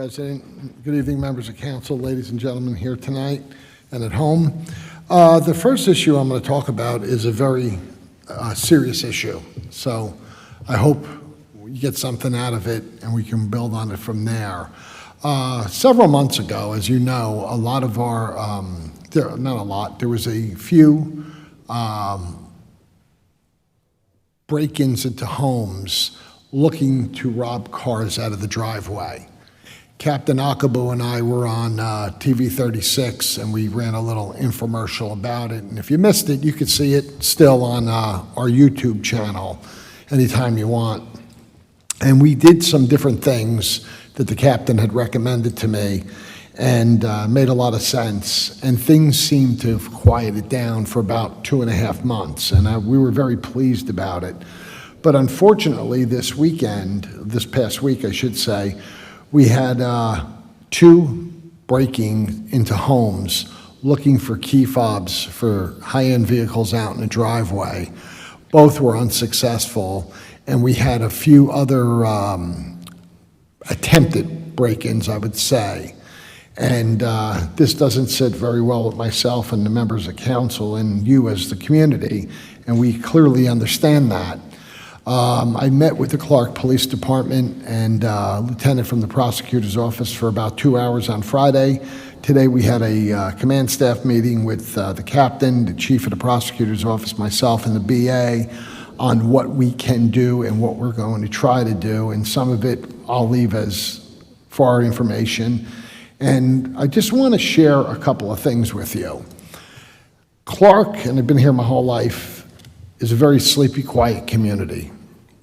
President. Good evening, members of council, ladies and gentlemen here tonight and at home. The first issue I'm going to talk about is a very serious issue. So I hope you get something out of it and we can build on it from there. Several months ago, as you know, a lot of our, not a lot, there was a few break-ins into homes looking to rob cars out of the driveway. Captain Akabu and I were on TV 36, and we ran a little infomercial about it. And if you missed it, you could see it still on our YouTube channel anytime you want. And we did some different things that the captain had recommended to me, and made a lot of sense. And things seemed to have quieted down for about 2.5 months, and we were very pleased about it. But unfortunately, this past week, I should say, we had two breaking into homes looking for key fobs for high-end vehicles out in the driveway. Both were unsuccessful, and we had a few other attempted break-ins, I would say. And this doesn't sit very well with myself and the members of council and you as the community, and we clearly understand that. I met with the Clark Police Department and lieutenant from the prosecutor's office for about 2 hours on Friday. Today we had a command staff meeting with the captain, the chief of the prosecutor's office, myself, and the BA on what we can do and what we're going to try to do. And some of it I'll leave as for our information. And I just want to share a couple of things with you. Clark, and I've been here my whole life, is a very sleepy, quiet community.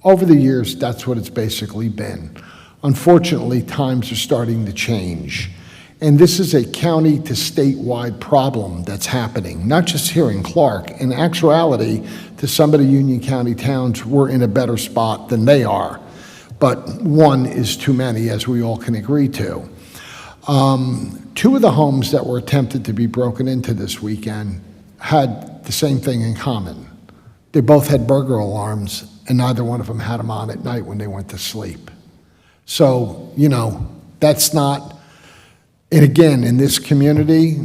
Over the years, that's what it's basically been. Unfortunately, times are starting to change. And this is a county to statewide problem that's happening, not just here in Clark. In actuality, to some of the Union County towns, we're in a better spot than they are. But one is too many, as we all can agree to. Two of the homes that were attempted to be broken into this weekend had the same thing in common. They both had burglar alarms, and neither one of them had them on at night when they went to sleep. So, you know, that's not, and again, in this community,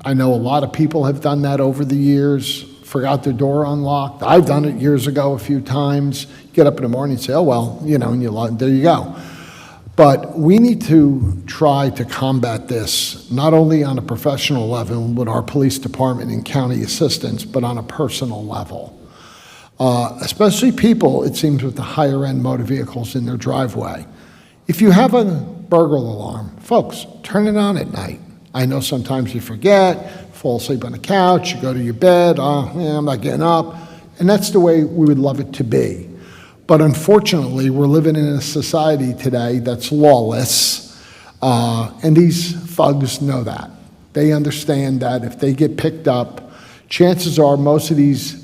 I know a lot of people have done that over the years, forgot their door unlocked. I've done it years ago a few times. Get up in the morning and say, oh, well, you know, and there you go. But we need to try to combat this, not only on a professional level with our police department and county assistants, but on a personal level. Especially people, it seems, with the higher end motor vehicles in their driveway. If you have a burglar alarm, folks, turn it on at night. I know sometimes you forget, fall asleep on the couch, you go to your bed, I'm not getting up, and that's the way we would love it to be. But unfortunately, we're living in a society today that's lawless, and these thugs know that. They understand that if they get picked up, chances are most of these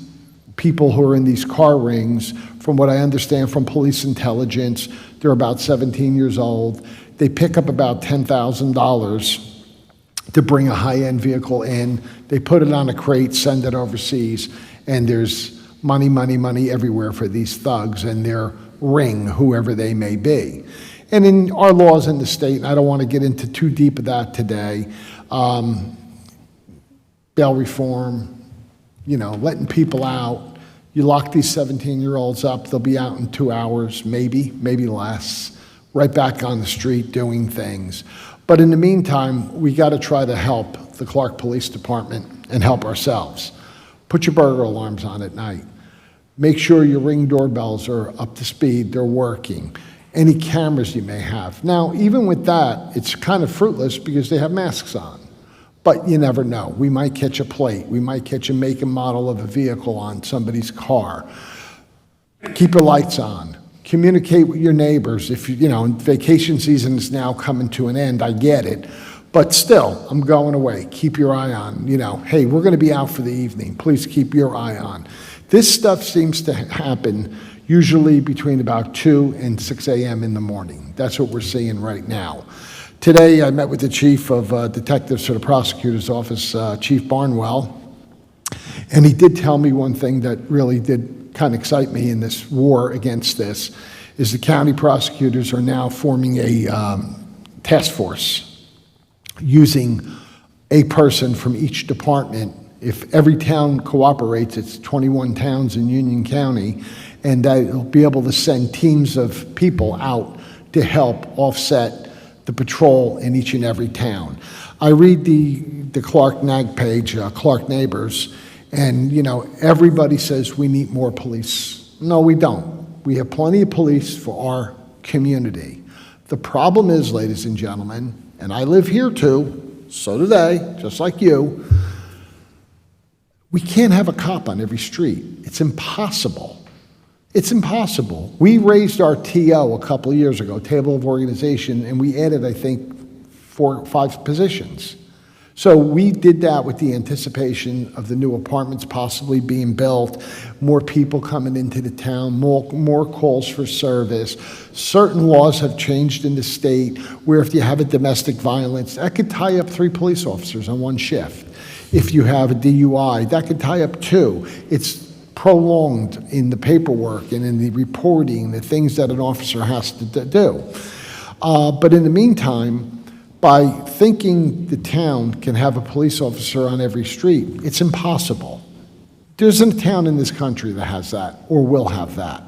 people who are in these car rings, from what I understand from police intelligence, they're about 17 years old. They pick up about $10,000 to bring a high-end vehicle in. They put it on a crate, send it overseas, and there's money, money, money everywhere for these thugs and their ring, whoever they may be. And in our laws in the state, and I don't want to get into too deep of that today, bail reform, you know, letting people out. You lock these 17-year-olds up, they'll be out in 2 hours, maybe less, right back on the street doing things. But in the meantime, we got to try to help the Clark Police Department and help ourselves. Put your burglar alarms on at night. Make sure your Ring doorbells are up to speed, they're working. Any cameras you may have. Now, even with that, it's kind of fruitless because they have masks on. But you never know. We might catch a plate. We might catch a make and model of a vehicle on somebody's car. Keep your lights on. Communicate with your neighbors. If you know, vacation season is now coming to an end, I get it. But still, I'm going away. Keep your eye on, you know, hey, we're going to be out for the evening. Please keep your eye on. This stuff seems to happen usually between about 2 and 6 a.m. in the morning. That's what we're seeing right now. Today, I met with the chief of detectives for the prosecutor's office, Chief Barnwell, and he did tell me one thing that really did kind of excite me in this war against this, is the county prosecutors are now forming a task force using a person from each department. If every town cooperates, it's 21 towns in Union County, and they'll be able to send teams of people out to help offset the patrol in each and every town. I read the Clark Nag page, Clark Neighbors, and everybody says we need more police. No, we don't. We have plenty of police for our community. The problem is, ladies and gentlemen, and I live here too, so do they, just like you, we can't have a cop on every street. It's impossible. It's impossible. We raised our TO a couple of years ago, Table of Organization, and we added, I think, 4 or 5 positions. So we did that with the anticipation of the new apartments possibly being built, more people coming into the town, more calls for service. Certain laws have changed in the state where if you have a domestic violence, that could tie up 3 police officers on one shift. If you have a DUI, that could tie up 2. It's prolonged in the paperwork and in the reporting, the things that an officer has to do. But in the meantime, by thinking the town can have a police officer on every street, it's impossible. There isn't a town in this country that has that or will have that.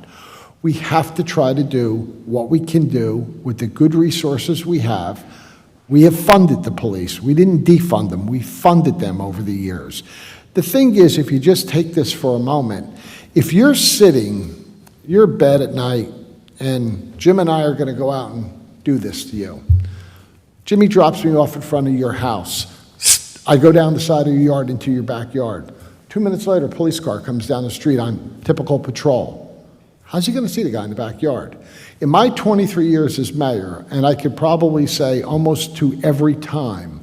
We have to try to do what we can do with the good resources we have. We have funded the police. We didn't defund them. We funded them over the years. The thing is, if you just take this for a moment, if you're sitting, you're in bed at night, and Jim and I are going to go out and do this to you. Jimmy drops me off in front of your house. I go down the side of your yard into your backyard. 2 minutes later, a police car comes down the street on typical patrol. How's he going to see the guy in the backyard? In my 23 years as mayor, and I could probably say almost to every time,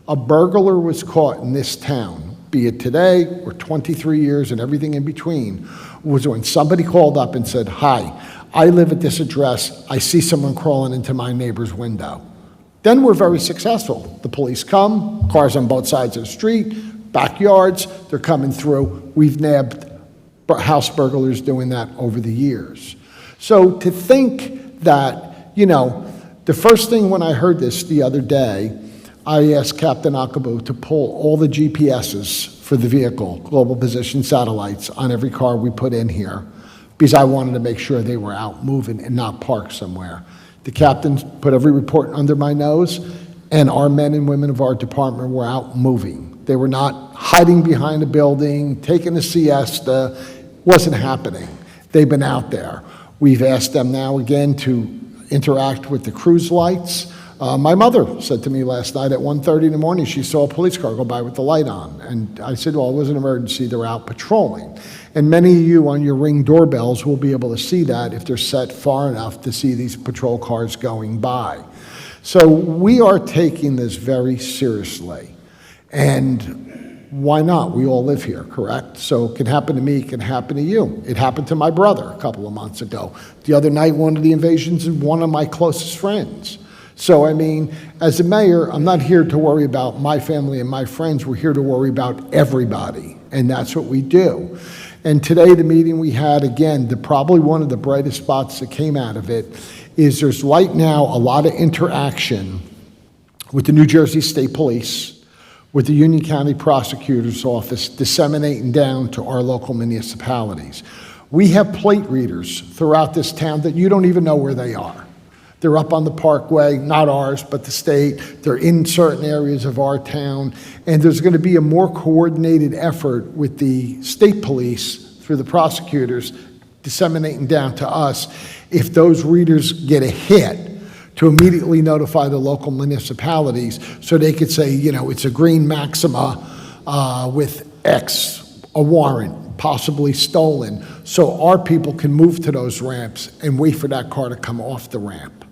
a burglar was caught in this town, be it today or 23 years and everything in between, was when somebody called up and said, "Hi, I live at this address. I see someone crawling into my neighbor's window." Then we're very successful. The police come, cars on both sides of the street, backyards, they're coming through. We've nabbed house burglars doing that over the years. So to think that, the first thing when I heard this the other day, I asked Captain Akabu to pull all the GPSs for the vehicle, global position satellites, on every car we put in here, because I wanted to make sure they were out moving and not parked somewhere. The captain put every report under my nose, and our men and women of our department were out moving. They were not hiding behind a building, taking a siesta. Wasn't happening. They've been out there. We've asked them now again to interact with the cruise lights. My mother said to me last night at 1:30 in the morning, she saw a police car go by with the light on. And I said, well, it was an emergency. They're out patrolling. And many of you on your Ring doorbells will be able to see that if they're set far enough to see these patrol cars going by. So we are taking this very seriously. And why not? We all live here, correct? So it can happen to me, it can happen to you. It happened to my brother a couple of months ago. The other night, one of the invasions of one of my closest friends. So, as a mayor, I'm not here to worry about my family and my friends. We're here to worry about everybody, and that's what we do. And today, the meeting we had, again, probably one of the brightest spots that came out of it is there's right now a lot of interaction with the New Jersey State Police, with the Union County Prosecutor's Office, disseminating down to our local municipalities. We have plate readers throughout this town that you don't even know where they are. They're up on the parkway, not ours, but the state. They're in certain areas of our town. And there's going to be a more coordinated effort with the state police through the prosecutors disseminating down to us. If those readers get a hit, to immediately notify the local municipalities so they could say, it's a green Maxima with X, a warrant, possibly stolen, so our people can move to those ramps and wait for that car to come off the ramp.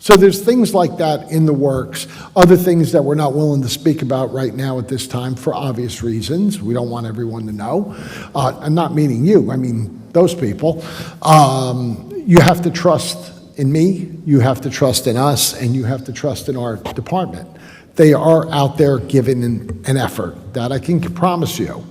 So there's things like that in the works, other things that we're not willing to speak about right now at this time for obvious reasons. We don't want everyone to know. I'm not meaning you, I mean those people. You have to trust in me, you have to trust in us, and you have to trust in our department. They are out there giving an effort, that I can promise you.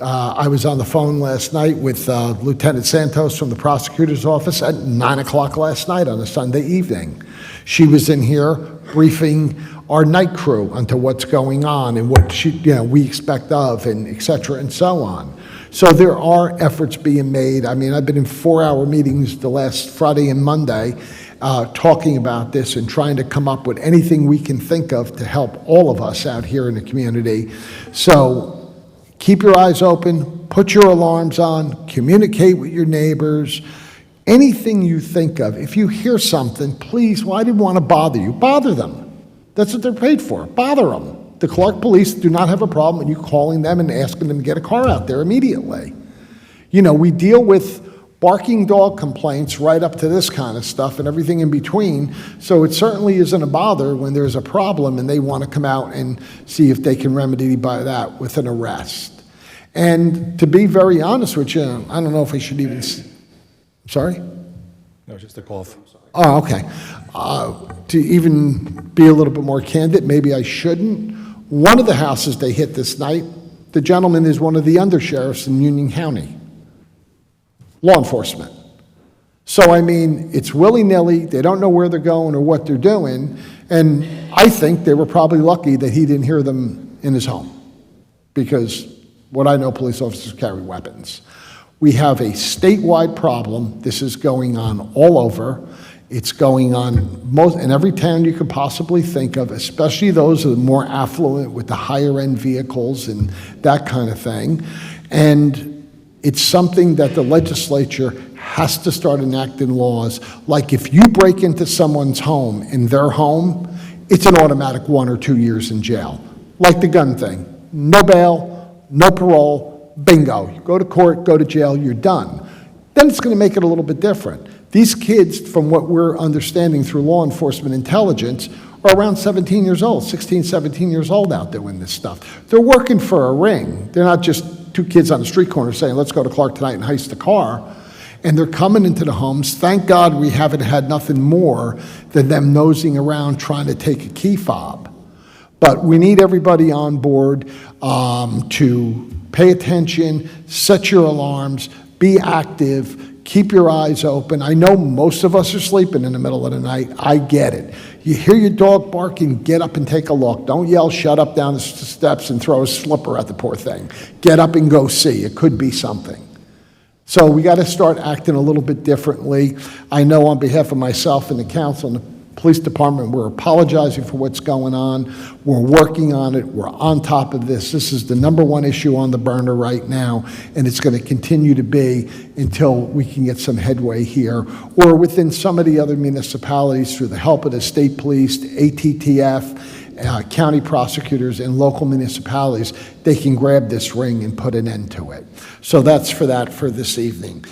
I was on the phone last night with Lieutenant Santos from the prosecutor's office at 9 o'clock last night on a Sunday evening. She was in here briefing our night crew onto what's going on and what we expect of, and et cetera, and so on. So there are efforts being made. I mean, I've been in 4-hour meetings the last Friday and Monday talking about this and trying to come up with anything we can think of to help all of us out here in the community. So keep your eyes open, put your alarms on, communicate with your neighbors. Anything you think of, if you hear something, please, I didn't want to bother you, bother them. That's what they're paid for, bother them. The Clark Police do not have a problem with you calling them and asking them to get a car out there immediately. You know, we deal with barking dog complaints right up to this kind of stuff and everything in between, so it certainly isn't a bother when there's a problem and they want to come out and see if they can remedy by that with an arrest. And to be very honest with you, I don't know if I should even... Sorry? No, just a cough. Oh, okay. To even be a little bit more candid, maybe I shouldn't. One of the houses they hit this night, the gentleman is one of the undersheriffs in Union County, law enforcement. So, I mean, it's willy-nilly. They don't know where they're going or what they're doing. And I think they were probably lucky that he didn't hear them in his home, because what I know, police officers carry weapons. We have a statewide problem. This is going on all over. It's going on in every town you could possibly think of, especially those that are more affluent with the higher end vehicles and that kind of thing. And it's something that the legislature has to start enacting laws. Like if you break into someone's home, in their home, it's an automatic 1 or 2 years in jail. Like the gun thing. No bail, no parole, bingo. You go to court, go to jail, you're done. Then it's going to make it a little bit different. These kids, from what we're understanding through law enforcement intelligence, are around 17 years old, 16, 17 years old out doing this stuff. They're working for a ring. They're not just two kids on the street corner saying, let's go to Clark tonight and heist the car. And they're coming into the homes. Thank God we haven't had nothing more than them nosing around trying to take a key fob. But we need everybody on board to pay attention, set your alarms, be active, keep your eyes open. I know most of us are sleeping in the middle of the night. I get it. You hear your dog barking, get up and take a look. Don't yell, shut up down the steps and throw a slipper at the poor thing. Get up and go see. It could be something. So we got to start acting a little bit differently. I know on behalf of myself and the council and the police department, we're apologizing for what's going on. We're working on it. We're on top of this. This is the #1 issue on the burner right now, and it's going to continue to be until we can get some headway here, or within some of the other municipalities through the help of the state police, ATTF, county prosecutors, and local municipalities, they can grab this ring and put an end to it. So that's for this evening.